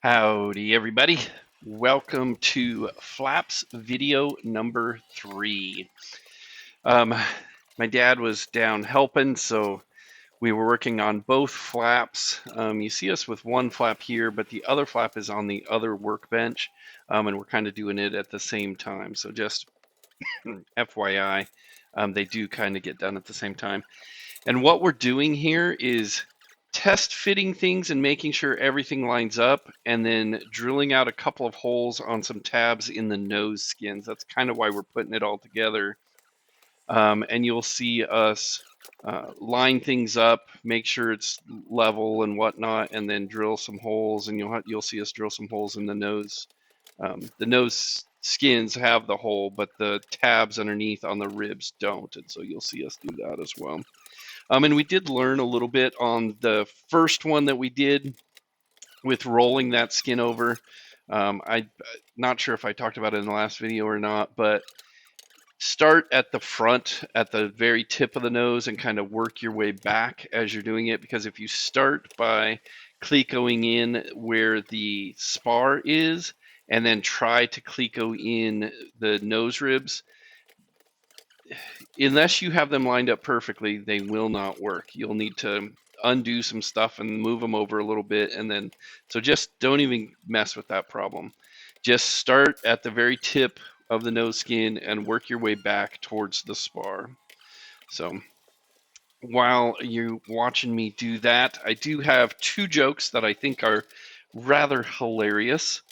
Howdy, everybody. Welcome to Flaps video number 3. Um, my dad was down helping, so we were working on both flaps. You see us with one flap here, but the other flap is on the other workbench, and we're kind of doing it at the same time. So just FYI, they do kind of get done at the same time. And what we're doing here is test fitting things and making sure everything lines up, and then drilling out a couple of holes on some tabs in the nose skins. That's kind of why we're putting it all together. And you'll see us line things up, make sure it's level and whatnot, and then drill some holes. And you'll see us drill some holes in the nose. The nose skins have the hole, but the tabs underneath on the ribs don't, and so you'll see us do that as well. And we did learn a little bit on the first one that we did with rolling that skin over. I'm not sure if I talked about it in the last video or not, but start at the front, at the very tip of the nose, and kind of work your way back as you're doing it. Because if you start by clecoing in where the spar is, and then try to cleco in the nose ribs, unless you have them lined up perfectly, they will not work. You'll need to undo some stuff and move them over a little bit, and then so just don't even mess with that problem. Just start at the very tip of the nose skin and work your way back towards the spar. So while you're watching me do that, I do have 2 jokes that I think are rather hilarious.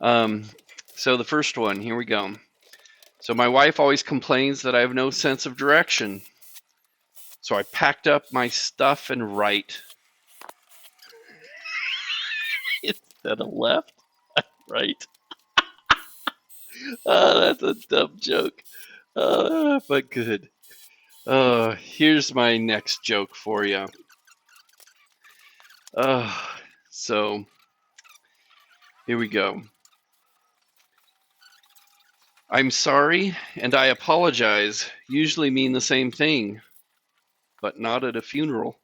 So the first one, here we go. So my wife always complains that I have no sense of direction. So I packed up my stuff and right. Instead of left, right. That's a dumb joke. But good. Here's my next joke for you. So here we go. I'm sorry and I apologize usually mean the same thing, but not at a funeral.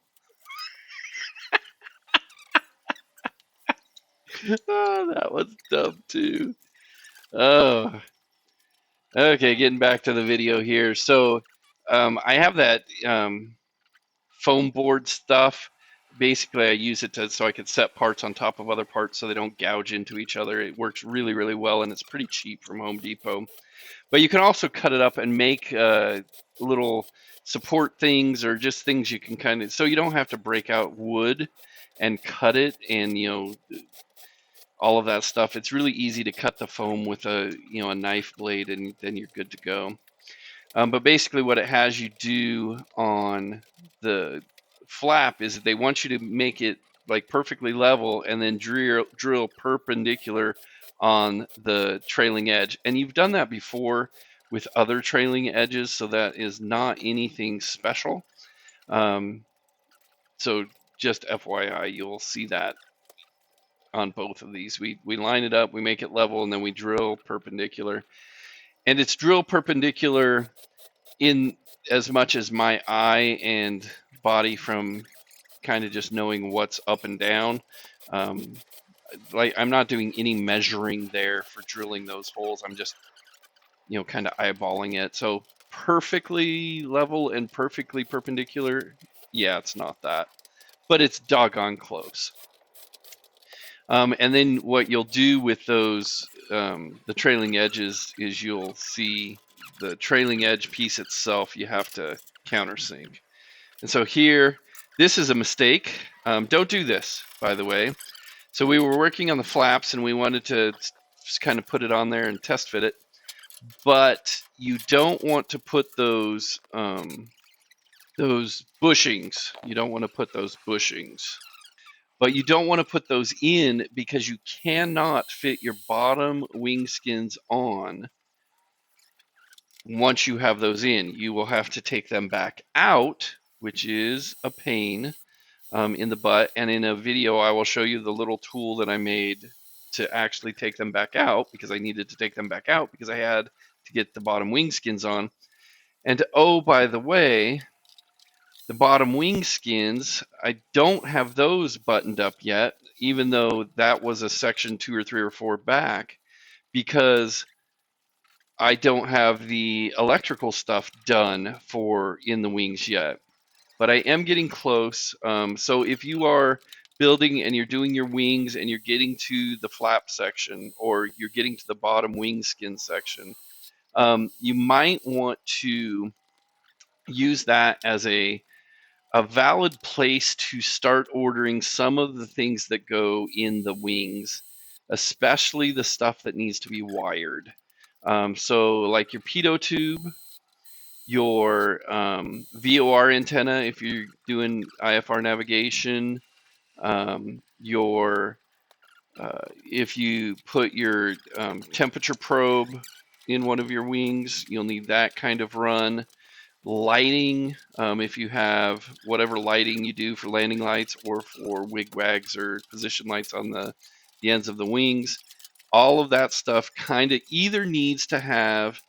That was dumb too. Oh, okay, getting back to the video here. So I have that foam board stuff. Basically, I use it so I can set parts on top of other parts so they don't gouge into each other. It works really, really well, and it's pretty cheap from Home Depot. But you can also cut it up and make little support things, or just things you can kind of, so you don't have to break out wood and cut it, and all of that stuff. It's really easy to cut the foam with a knife blade, and then you're good to go. But basically what it has you do on the flap is that they want you to make it like perfectly level, and then drill perpendicular on the trailing edge. And you've done that before with other trailing edges, so that is not anything special. So just FYI, you'll see that on both of these. We line it up, we make it level, and then we drill perpendicular. And it's drill perpendicular in as much as my eye and body, from kind of just knowing what's up and down. Like, I'm not doing any measuring there for drilling those holes. I'm just kind of eyeballing it. So perfectly level and perfectly perpendicular, yeah, it's not that, but it's doggone close. And then what you'll do with those, the trailing edges, is you'll see the trailing edge piece itself, you have to countersink. And so here, this is a mistake. Don't do this, by the way. So we were working on the flaps, and we wanted to just kind of put it on there and test fit it. But you don't want to put those bushings. You don't want to put those bushings. But you don't want to put those in, because you cannot fit your bottom wing skins on once you have those in. You will have to take them back out, which is a pain in the butt. And in a video, I will show you the little tool that I made to actually take them back out, because I needed to take them back out because I had to get the bottom wing skins on. And oh, by the way, the bottom wing skins, I don't have those buttoned up yet. even though that was a section 2 or 3 or 4 back, because I don't have the electrical stuff done for in the wings yet. But I am getting close. So if you are building and you're doing your wings and you're getting to the flap section, or you're getting to the bottom wing skin section, you might want to use that as a valid place to start ordering some of the things that go in the wings, especially the stuff that needs to be wired. So like your pitot tube, your VOR antenna if you're doing IFR navigation, your if you put your temperature probe in one of your wings, you'll need that kind of run. Lighting, if you have whatever lighting you do for landing lights or for wigwags or position lights on the ends of the wings, all of that stuff kind of either needs to have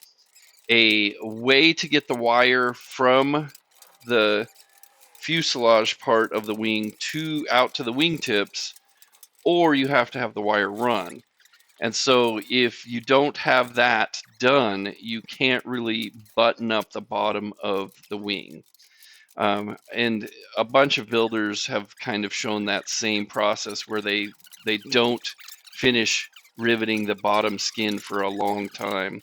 a way to get the wire from the fuselage part of the wing to out to the wingtips, or you have to have the wire run. And so if you don't have that done, you can't really button up the bottom of the wing. And a bunch of builders have kind of shown that same process where they don't finish riveting the bottom skin for a long time.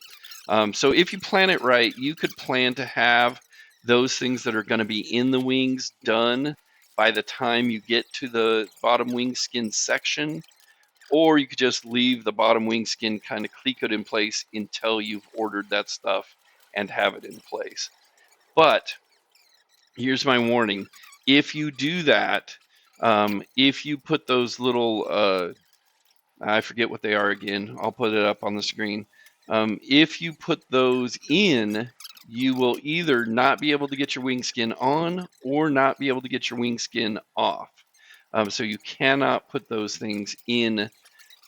So if you plan it right, you could plan to have those things that are going to be in the wings done by the time you get to the bottom wing skin section, or you could just leave the bottom wing skin kind of clecoed in place until you've ordered that stuff and have it in place. But here's my warning. If you do that, if you put those little, I forget what they are again, I'll put it up on the screen. If you put those in, you will either not be able to get your wing skin on or not be able to get your wing skin off. So you cannot put those things in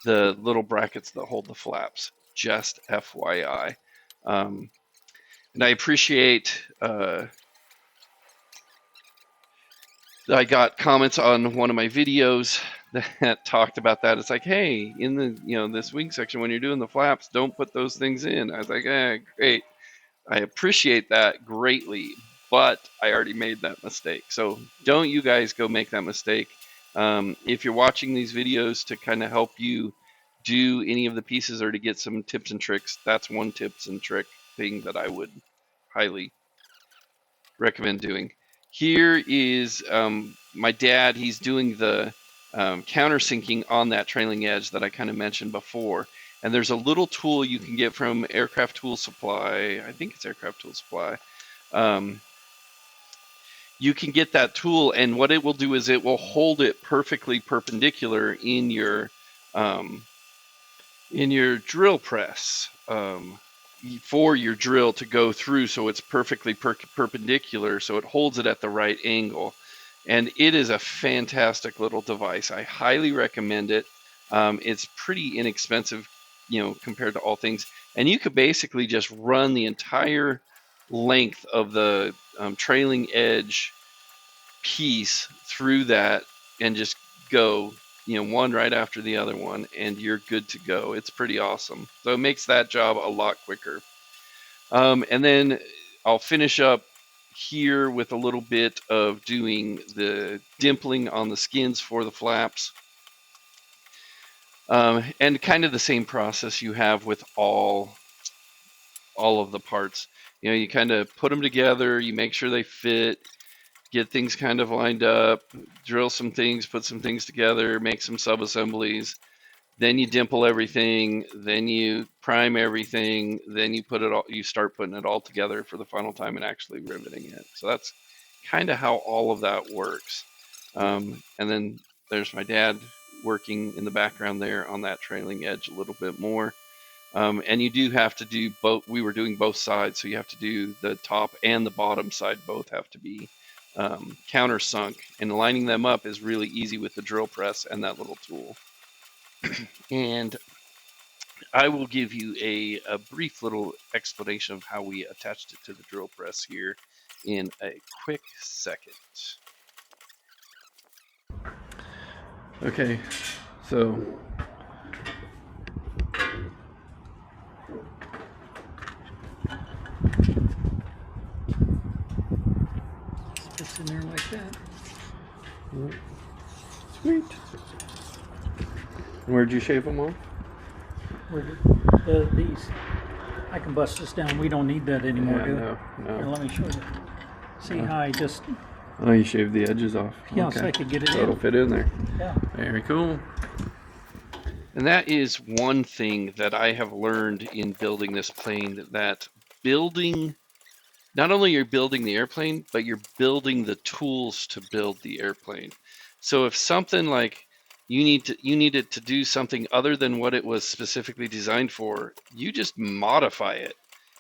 the little brackets that hold the flaps, just FYI. And I appreciate I got comments on one of my videos that talked about that. It's like, hey, in the this wing section, when you're doing the flaps, don't put those things in. I was like, great. I appreciate that greatly, but I already made that mistake. So don't you guys go make that mistake. If you're watching these videos to kind of help you do any of the pieces or to get some tips and tricks, that's one tips and trick thing that I would highly recommend doing. Here is my dad. He's doing the countersinking on that trailing edge that I kind of mentioned before. And there's a little tool you can get from Aircraft Tool Supply. I think it's Aircraft Tool Supply. You can get that tool, and what it will do is it will hold it perfectly perpendicular in your drill press. For your drill to go through, so it's perfectly perpendicular, so it holds it at the right angle. And it is a fantastic little device. I highly recommend it. It's pretty inexpensive, compared to all things. And you could basically just run the entire length of the trailing edge piece through that and just go one right after the other one, and you're good to go. It's pretty awesome. So it makes that job a lot quicker. And then I'll finish up here with a little bit of doing the dimpling on the skins for the flaps. And kind of the same process you have with all of the parts. You kind of put them together, you make sure they fit, get things kind of lined up, drill some things, put some things together, make some sub-assemblies. Then you dimple everything, then you prime everything, then you start putting it all together for the final time and actually riveting it. So that's kind of how all of that works. And then there's my dad working in the background there on that trailing edge a little bit more. And you do have to do both. We were doing both sides, so you have to do the top and the bottom side. Both have to be countersunk, and lining them up is really easy with the drill press and that little tool. And I will give you a brief little explanation of how we attached it to the drill press here in a quick second. Okay, so Fits in there like that. sweet. Where'd you shave them off? These. I can bust this down. We don't need that anymore, do we? No. Here, let me show you. See how I just... Oh, you shaved the edges off. Yeah, so I could get it so it'll in. fit in there. Yeah. Very cool. And that is one thing that I have learned in building this plane, that building, not only you're building the airplane, but you're building the tools to build the airplane. So if something like you need it to do something other than what it was specifically designed for, you just modify it.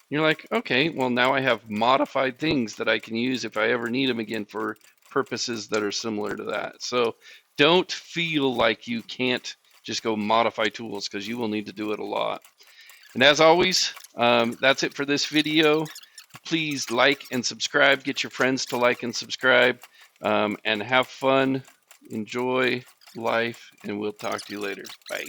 You're like, okay, well, now I have modified things that I can use if I ever need them again for purposes that are similar to that. So don't feel like you can't just go modify tools, because you will need to do it a lot. And as always, that's it for this video. Please like and subscribe. Get your friends to like and subscribe, and have fun. Enjoy life, and we'll talk to you later. Bye.